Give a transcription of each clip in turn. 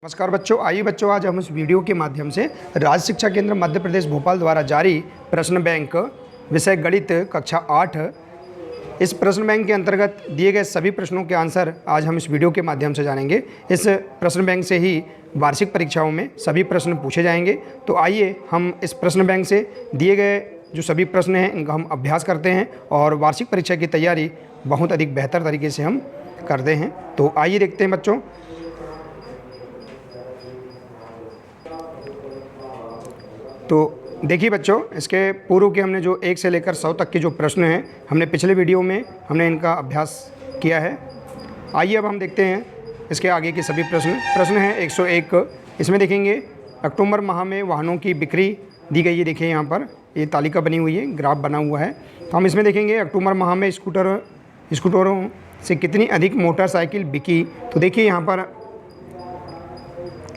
नमस्कार बच्चों, आइए बच्चों आज हम इस वीडियो के माध्यम से राज्य शिक्षा केंद्र मध्य प्रदेश भोपाल द्वारा जारी प्रश्न बैंक विषय गणित कक्षा 8 इस प्रश्न बैंक के अंतर्गत दिए गए सभी प्रश्नों के आंसर आज हम इस वीडियो के माध्यम से जानेंगे। इस प्रश्न बैंक से ही वार्षिक परीक्षाओं में सभी प्रश्न पूछे जाएंगे। तो आइए हम इस प्रश्न बैंक से दिए गए जो सभी प्रश्न हैं इनका हम अभ्यास करते हैं और वार्षिक परीक्षा की तैयारी बहुत अधिक बेहतर तरीके से हम करते हैं। तो आइए देखते हैं बच्चों। तो देखिए बच्चों, इसके पूर्व के हमने जो 1 से लेकर 100 तक के जो प्रश्न हैं हमने पिछले वीडियो में हमने इनका अभ्यास किया है। आइए अब हम देखते हैं इसके आगे के सभी प्रश्न हैं 101। इसमें देखेंगे अक्टूबर माह में वाहनों की बिक्री दी गई है। देखिए यहाँ पर ये तालिका बनी हुई है, ग्राफ बना हुआ है। तो हम इसमें देखेंगे अक्टूबर माह में स्कूटरों से कितनी अधिक मोटरसाइकिल बिकी। तो देखिए यहाँ पर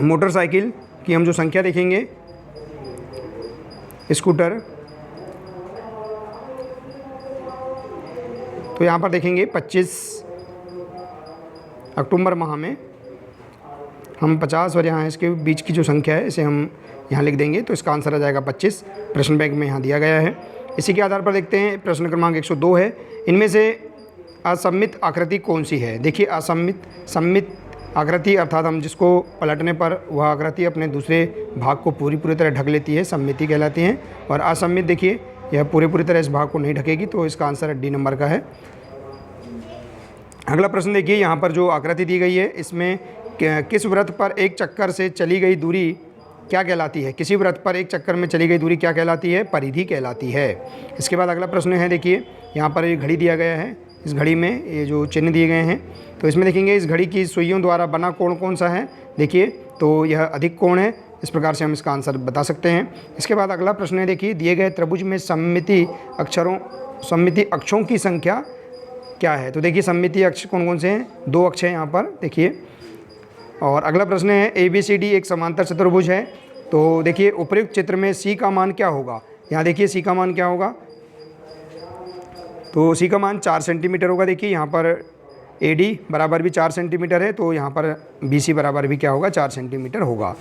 मोटरसाइकिल की हम जो संख्या देखेंगे स्कूटर, तो यहाँ पर देखेंगे 25 अक्टूबर माह में हम 50 और यहाँ इसके बीच की जो संख्या है इसे हम यहाँ लिख देंगे। तो इसका आंसर आ जाएगा 25। प्रश्न बैंक में यहाँ दिया गया है। इसी के आधार पर देखते हैं प्रश्न क्रमांक 102 है। इनमें से असममित आकृति कौन सी है। देखिए सममित आकृति अर्थात हम जिसको पलटने पर वह आकृति अपने दूसरे भाग को पूरी तरह ढक लेती है, सममिति कहलाती है। और असममित देखिए यह पूरी तरह इस भाग को नहीं ढकेगी। तो इसका आंसर डी नंबर का है। अगला प्रश्न देखिए, यहाँ पर जो आकृति दी गई है इसमें किस वृत्त पर एक चक्कर से चली गई दूरी क्या कहलाती है। किसी वृत्त पर एक चक्कर में चली गई दूरी क्या कहलाती है, परिधि कहलाती है। इसके बाद अगला प्रश्न है, देखिए यहाँ पर एक घड़ी दिया गया है। इस घड़ी में ये जो चिन्ह दिए गए हैं तो इसमें देखेंगे इस घड़ी की सुइयों द्वारा बना कोण कौन सा है। देखिए तो यह अधिक कोण है। इस प्रकार से हम इसका आंसर बता सकते हैं। इसके बाद अगला प्रश्न है, देखिए दिए गए त्रिभुज में सममिति अक्षों की संख्या क्या है। तो देखिए सममिति अक्ष कौन कौन से हैं, 2 अक्ष हैं यहाँ पर देखिए। और अगला प्रश्न है ABCD एक समांतर चतुर्भुज है। तो देखिए उपयुक्त चित्र में C का मान क्या होगा। यहाँ देखिए C का मान क्या होगा, तो C का मान 4 सेंटीमीटर होगा। देखिए यहाँ पर AD बराबर भी 4 सेंटीमीटर है, तो यहाँ पर BC बराबर भी क्या होगा, 4 सेंटीमीटर होगा।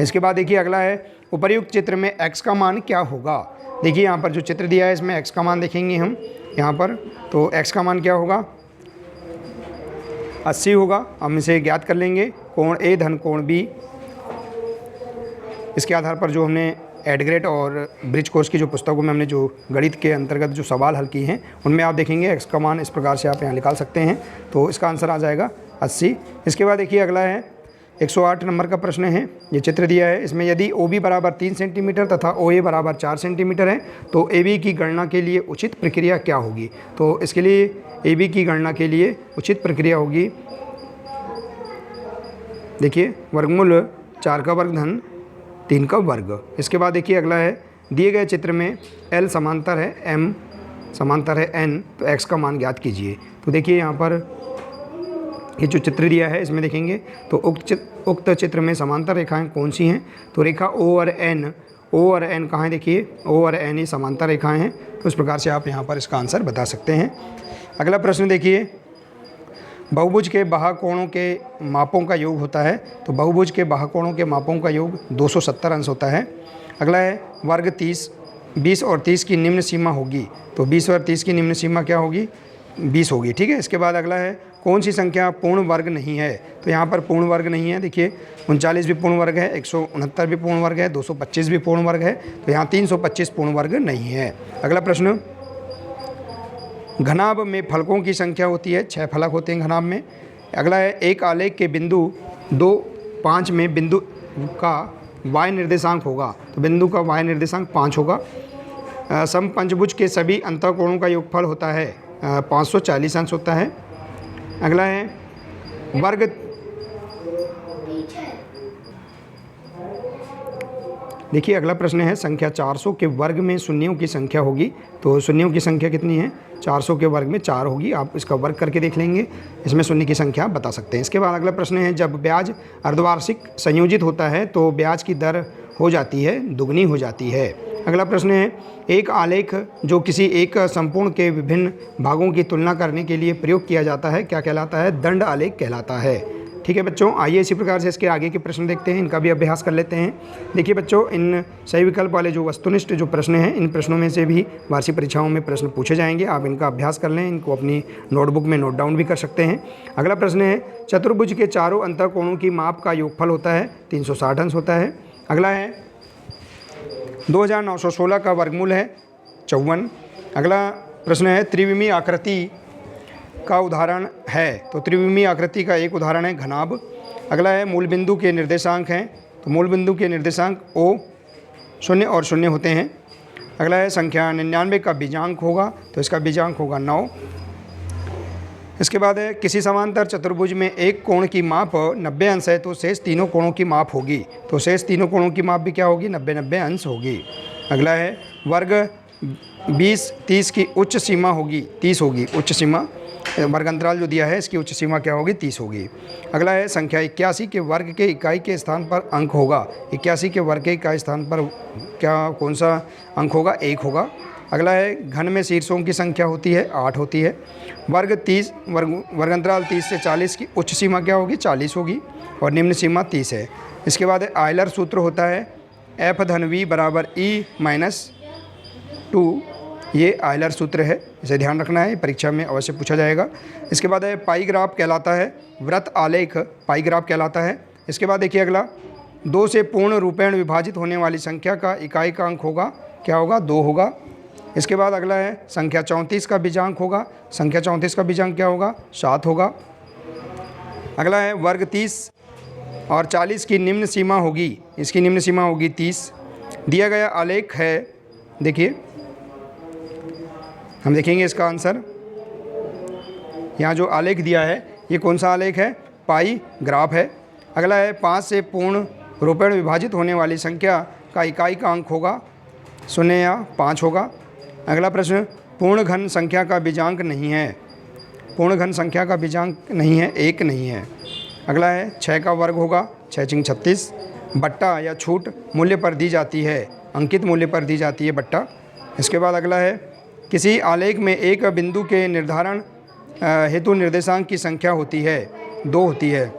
इसके बाद देखिए अगला है उपर्युक्त चित्र में x का मान क्या होगा। देखिए यहाँ पर जो चित्र दिया है इसमें x का मान देखेंगे हम यहाँ पर, तो x का मान क्या होगा, 80 होगा। हम इसे ज्ञात कर लेंगे, कोण A धन कोण B। इसके आधार पर जो हमने एडग्रेड और ब्रिज कोर्स की जो पुस्तकों में हमने जो गणित के अंतर्गत जो सवाल हल किए हैं उनमें आप देखेंगे x का मान इस प्रकार से आप यहाँ निकाल सकते हैं। तो इसका आंसर आ जाएगा 80। इसके बाद देखिए अगला है 108 नंबर का प्रश्न है। ये चित्र दिया है, इसमें यदि OB बराबर 3 सेंटीमीटर तथा OA बराबर 4 सेंटीमीटर है तो AB की गणना के लिए उचित प्रक्रिया क्या होगी। तो इसके लिए AB की गणना के लिए उचित प्रक्रिया होगी, देखिए वर्गमूल 4 का वर्ग धन 3 का वर्ग। इसके बाद देखिए अगला है दिए गए चित्र में L समांतर है M समांतर है N, तो x का मान ज्ञात कीजिए। तो देखिए यहाँ पर ये जो चित्र दिया है इसमें देखेंगे तो उक्त चित्र में समांतर रेखाएं कौन सी हैं। तो रेखा O और N कहाँ है, देखिए O और N ये समांतर रेखाएं हैं। तो इस प्रकार से आप यहाँ पर इसका आंसर बता सकते हैं। अगला प्रश्न देखिए, बहुभुज के बाह्य कोणों के मापों का योग होता है। तो बहुभुज के बाह्य कोणों के मापों का योग 270 अंश होता है। अगला है वर्ग 20 और 30 की निम्न सीमा होगी। तो 20 और 30 की निम्न सीमा क्या होगी, 20 होगी, ठीक है। इसके बाद अगला है कौन सी संख्या पूर्ण वर्ग नहीं है। तो यहाँ पर पूर्ण वर्ग नहीं है, देखिए 39 भी पूर्ण वर्ग है, 169 भी पूर्ण वर्ग है, 225 भी पूर्ण वर्ग है। तो यहाँ 325 पूर्ण वर्ग नहीं है। अगला प्रश्न, घनाभ में फलकों की संख्या होती है, 6 फलक होते हैं घनाभ में। अगला है एक आलेख के बिंदु 2, 5 में बिंदु का y निर्देशांक होगा। तो बिंदु का y निर्देशांक 5 होगा। समपंचभुज के सभी अंतःकोणों का योगफल होता है 540 अंश होता है। अगला है वर्ग देखिए अगला प्रश्न है संख्या 400 के वर्ग में शून्यों की संख्या होगी। तो शून्यों की संख्या कितनी है, 400 के वर्ग में 4 होगी। आप इसका वर्ग करके देख लेंगे, इसमें शून्य की संख्या बता सकते हैं। इसके बाद अगला प्रश्न है जब ब्याज अर्धवार्षिक संयोजित होता है तो ब्याज की दर हो जाती है दुगनी हो जाती है। अगला प्रश्न है एक आलेख जो किसी एक संपूर्ण के विभिन्न भागों की तुलना करने के लिए प्रयोग किया जाता है क्या कहलाता है, दंड आलेख कहलाता है। ठीक है बच्चों, आइए इसी प्रकार से इसके आगे के प्रश्न देखते हैं, इनका भी अभ्यास कर लेते हैं। देखिए बच्चों, इन सही विकल्प वाले जो वस्तुनिष्ठ जो प्रश्न हैं, इन प्रश्नों में से भी वार्षिक परीक्षाओं में प्रश्न पूछे जाएंगे। आप इनका अभ्यास कर लें, इनको अपनी नोटबुक में नोट डाउन भी कर सकते हैं। अगला प्रश्न है, चतुर्भुज के चारों अंतःकोणों की माप का योगफल होता है 360 अंश होता है। अगला है 2916 का वर्गमूल है 54। अगला प्रश्न है, त्रिविमीय आकृति का उदाहरण है, तो त्रिविमीय आकृति का एक उदाहरण है घनाभ। अगला है, मूल बिंदु के निर्देशांक हैं, तो मूल बिंदु के निर्देशांक O 0 और 0 होते हैं। अगला है, संख्या 99 का बीजांक होगा, तो इसका बीजांक होगा 9। इसके बाद है, किसी समांतर चतुर्भुज में एक कोण की माप 90 अंश है, तो शेष तीनों कोणों की माप होगी, तो शेष तीनों कोणों की माप भी क्या होगी, 90-90 अंश होगी। अगला है, वर्ग 20-30 की उच्च सीमा होगी 30 होगी, उच्च सीमा वर्ग अंतराल जो दिया है इसकी उच्च सीमा क्या होगी, 30 होगी। अगला है, संख्या 81 के वर्ग के इकाई के स्थान पर अंक होगा, 81 के वर्ग के इकाई स्थान पर क्या कौन सा अंक होगा, 1 होगा। अगला है, घन में शीर्षों की संख्या होती है 8 होती है। वर्ग अंतराल 30 से 40 की उच्च सीमा क्या होगी, 40 होगी और निम्न सीमा 30 है। इसके बाद आयलर सूत्र होता है F धन V बराबर E-2, ये आयलर सूत्र है, इसे ध्यान रखना है, परीक्षा में अवश्य पूछा जाएगा। इसके बाद है, पाई ग्राफ कहलाता है वृत्त आलेख, पाई ग्राफ कहलाता है। इसके बाद देखिए अगला, 2 से पूर्ण रूपेण विभाजित होने वाली संख्या का इकाई का अंक होगा, क्या होगा, 2 होगा। इसके बाद अगला है, संख्या 34 का बीजांक होगा, संख्या 34 का बीजांक क्या होगा, 7 होगा। अगला है, वर्ग 30 और 40 की निम्न सीमा होगी, इसकी निम्न सीमा होगी 30। दिया गया आलेख है, देखिए हम देखेंगे इसका आंसर, यहाँ जो आलेख दिया है ये कौन सा आलेख है, पाई ग्राफ है। अगला है, 5 से पूर्ण रूपेण विभाजित होने वाली संख्या का इकाई का अंक होगा 0 या 5 होगा। अगला प्रश्न, पूर्ण घन संख्या का बीजांक नहीं है, पूर्ण घन संख्या का बीजांक नहीं है, 1 नहीं है। अगला है, 6 का वर्ग होगा 6×6 36। बट्टा या छूट मूल्य पर दी जाती है, अंकित मूल्य पर दी जाती है बट्टा। इसके बाद अगला है, किसी आलेख में एक बिंदु के निर्धारण हेतु निर्देशांक की संख्या होती है 2 होती है।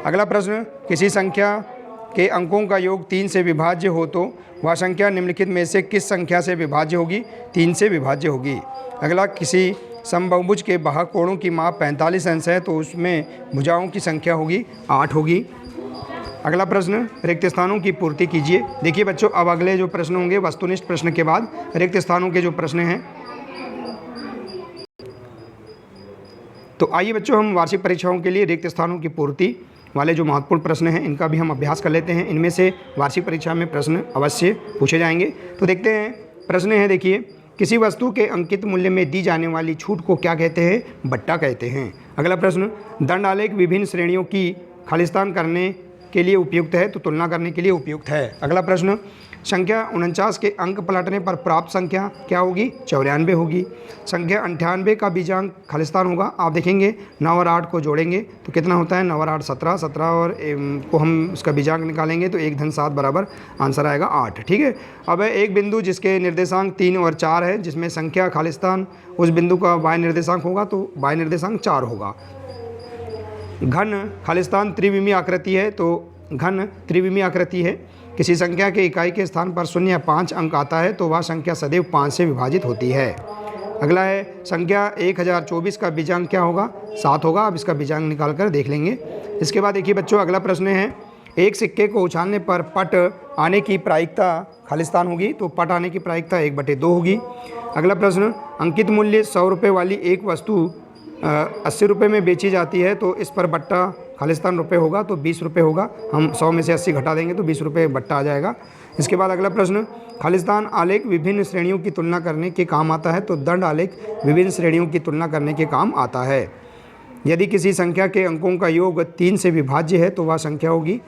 अगला प्रश्न, किसी संख्या के अंकों का योग 3 से विभाज्य हो तो वह संख्या निम्नलिखित में से किस संख्या से विभाज्य होगी, 3 से विभाज्य होगी। अगला, किसी समबाहुभुज के बाह्य कोणों की माप 45 अंश है, तो उसमें भुजाओं की संख्या होगी 8 होगी। अगला प्रश्न, रिक्त स्थानों की पूर्ति कीजिए। देखिए बच्चों, अब अगले जो प्रश्न होंगे वस्तुनिष्ठ प्रश्न के बाद रिक्त स्थानों के जो प्रश्न हैं, तो आइए बच्चों हम वार्षिक परीक्षाओं के लिए रिक्त स्थानों की पूर्ति वाले जो महत्वपूर्ण प्रश्न हैं इनका भी हम अभ्यास कर लेते हैं। इनमें से वार्षिक परीक्षा में प्रश्न अवश्य पूछे जाएंगे। तो देखते हैं, प्रश्न है देखिए, किसी वस्तु के अंकित मूल्य में दी जाने वाली छूट को क्या कहते हैं, बट्टा कहते हैं। अगला प्रश्न, दंड आलेख विभिन्न श्रेणियों की खालिस्तान करने के लिए उपयुक्त है, तो तुलना करने के लिए उपयुक्त है। अगला प्रश्न, संख्या 49 के अंक पलटने पर प्राप्त संख्या क्या होगी, 94 होगी। संख्या 98 का बीजांक खालिस्तान होगा, आप देखेंगे 9 और 8 को जोड़ेंगे तो कितना होता है, 9 और 8 17, 17 और को हम उसका बीजांक निकालेंगे तो 1 धन 7 बराबर आंसर आएगा 8। ठीक है। अब है, एक बिंदु जिसके निर्देशांक 3 और 4 है, जिसमें संख्या खालिस्तान उस बिंदु का बाह्य निर्देशांक होगा, तो बाह्य निर्देशांक 4 होगा। घन खालिस्तान त्रिविमीय आकृति है, तो घन त्रिविमीय आकृति है। किसी संख्या के इकाई के स्थान पर 0 या 5 अंक आता है, तो वह संख्या सदैव 5 से विभाजित होती है। अगला है, संख्या 1024 का बीजांक क्या होगा, 7 होगा। अब इसका बीजांक निकाल कर देख लेंगे। इसके बाद देखिए बच्चों, अगला प्रश्न है, एक सिक्के को उछालने पर पट आने की प्रायिकता खालिस्तान होगी, तो पट आने की प्रायिकता 1/2 होगी। अगला प्रश्न, अंकित मूल्य 100 रुपये वाली एक वस्तु 80 रुपये में बेची जाती है, तो इस पर बट्टा खालिस्तान रुपये होगा, तो 20 रुपये होगा। हम 100 में से 80 घटा देंगे तो 20 रुपये बट्टा आ जाएगा। इसके बाद अगला प्रश्न, खालिस्तान आलेख विभिन्न श्रेणियों की तुलना करने के काम आता है, तो दंड आलेख विभिन्न श्रेणियों की तुलना करने के काम आता है। यदि किसी संख्या के अंकों का योग 3 से विभाज्य है, तो वह संख्या होगी,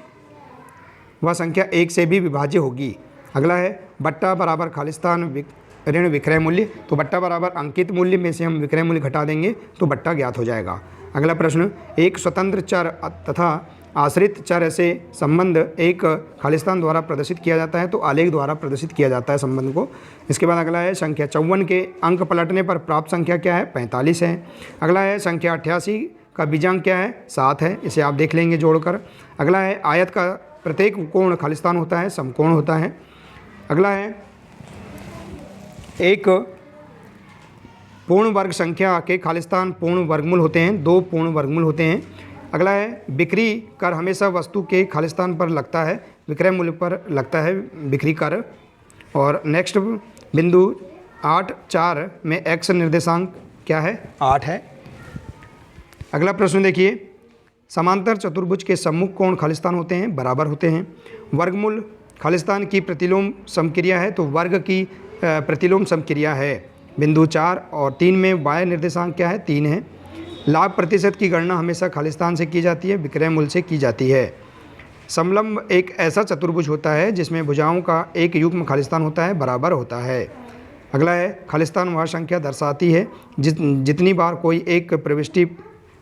वह संख्या 1 से भी विभाज्य होगी। अगला है, बट्टा बराबर खालिस्तान ऋण विक्रय मूल्य, तो बट्टा बराबर अंकित मूल्य में से हम विक्रय मूल्य घटा देंगे तो बट्टा ज्ञात हो जाएगा। अगला प्रश्न, एक स्वतंत्र चर तथा आश्रित चर से संबंध एक खालिस्तान द्वारा प्रदर्शित किया जाता है, तो आलेख द्वारा प्रदर्शित किया जाता है संबंध को। इसके बाद अगला है, संख्या 54 के अंक पलटने पर प्राप्त संख्या क्या है, 45 है। अगला है, संख्या 88 का बीजांक क्या है? 7 है। इसे आप देख लेंगे जोड़कर। अगला है आयत का प्रत्येक कोण खालिस्तान होता है, समकोण होता है। अगला है एक पूर्ण वर्ग संख्या के खालिस्तान पूर्ण वर्गमूल होते हैं, 2 पूर्ण वर्गमूल होते हैं। अगला है बिक्री कर हमेशा वस्तु के खालिस्तान पर लगता है, विक्रय मूल्य पर लगता है बिक्री कर। और नेक्स्ट बिंदु 8.4 में x निर्देशांक क्या है? 8 है। अगला प्रश्न देखिए, समांतर चतुर्भुज के सम्मुख कोण खालिस्तान होते हैं, बराबर होते हैं। वर्गमूल खालिस्तान की प्रतिलोम समक्रिया है, तो वर्ग की प्रतिलोम समक्रिया है। बिंदु 4 और 3 में y निर्देशांक क्या है? 3 है। लाभ प्रतिशत की गणना हमेशा खालिस्तान से की जाती है, विक्रय मूल्य से की जाती है। समलंब एक ऐसा चतुर्भुज होता है जिसमें भुजाओं का एक युग्म खालिस्तान होता है, बराबर होता है। अगला है खालिस्तान वह संख्या दर्शाती है जितनी बार कोई एक प्रविष्टि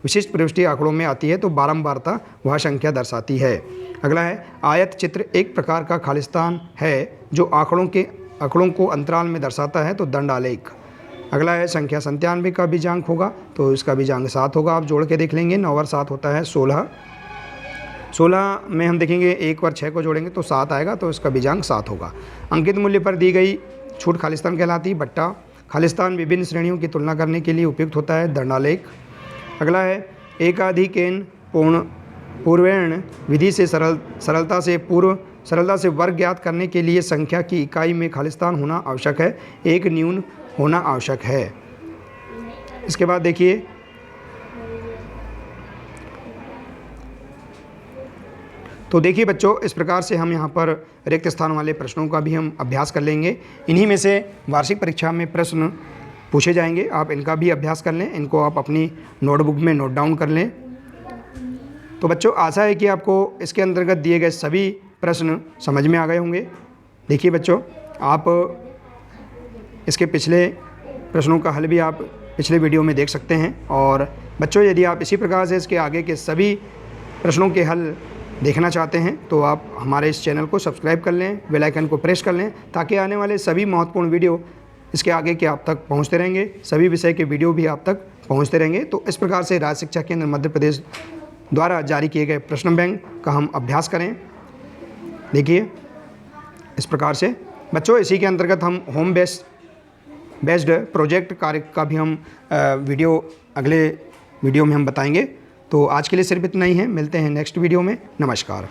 विशिष्ट प्रविष्टि आंकड़ों में आती है तो बारंबारता वह संख्या दर्शाती है। अगला है आयत चित्र एक प्रकार का खालिस्तान है जो आंकड़ों को अंतराल में दर्शाता है, तो दंड आलेख। अगला है संख्या 97 का बीजांक होगा, तो इसका बीजांक 7 होगा। आप जोड़ के देख लेंगे, 9 और 7 होता है 16। 16 में हम देखेंगे 1 और 6 को जोड़ेंगे तो 7 आएगा, तो इसका बीजांक 7 होगा। अंकित मूल्य पर दी गई छूट खालिस्तान कहलाती है। बट्टा खालिस्तान विभिन्न श्रेणियों की तुलना करने के लिए उपयुक्त होता है, दंडालेख। अगला है एकाधिकेन पूर्वेण विधि से सरलता से वर्ग ज्ञात करने के लिए संख्या की इकाई में खालिस्तान होना आवश्यक है, एक न्यून होना आवश्यक है। इसके बाद देखिए तो देखिए बच्चों, इस प्रकार से हम यहाँ पर रिक्त स्थान वाले प्रश्नों का भी हम अभ्यास कर लेंगे। इन्हीं में से वार्षिक परीक्षा में प्रश्न पूछे जाएंगे, आप इनका भी अभ्यास कर लें, इनको आप अपनी नोटबुक में नोट डाउन कर लें। तो बच्चों, आशा है कि आपको इसके अंतर्गत दिए गए सभी प्रश्न समझ में आ गए होंगे। देखिए बच्चों, आप इसके पिछले प्रश्नों का हल भी आप पिछले वीडियो में देख सकते हैं। और बच्चों, यदि आप इसी प्रकार से इसके आगे के सभी प्रश्नों के हल देखना चाहते हैं तो आप हमारे इस चैनल को सब्सक्राइब कर लें, बेल आइकन को प्रेस कर लें, ताकि आने वाले सभी महत्वपूर्ण वीडियो इसके आगे के आप तक पहुंचते रहेंगे, सभी विषय के वीडियो भी आप तक पहुंचते रहेंगे। तो इस प्रकार से राज्य शिक्षा केंद्र मध्य प्रदेश द्वारा जारी किए गए प्रश्न बैंक का हम अभ्यास करें। देखिए इस प्रकार से बच्चों, इसी के अंतर्गत हम होम बेस्ड प्रोजेक्ट कार्य का भी हम वीडियो अगले वीडियो में हम बताएंगे। तो आज के लिए सिर्फ इतना ही है, मिलते हैं नेक्स्ट वीडियो में। नमस्कार।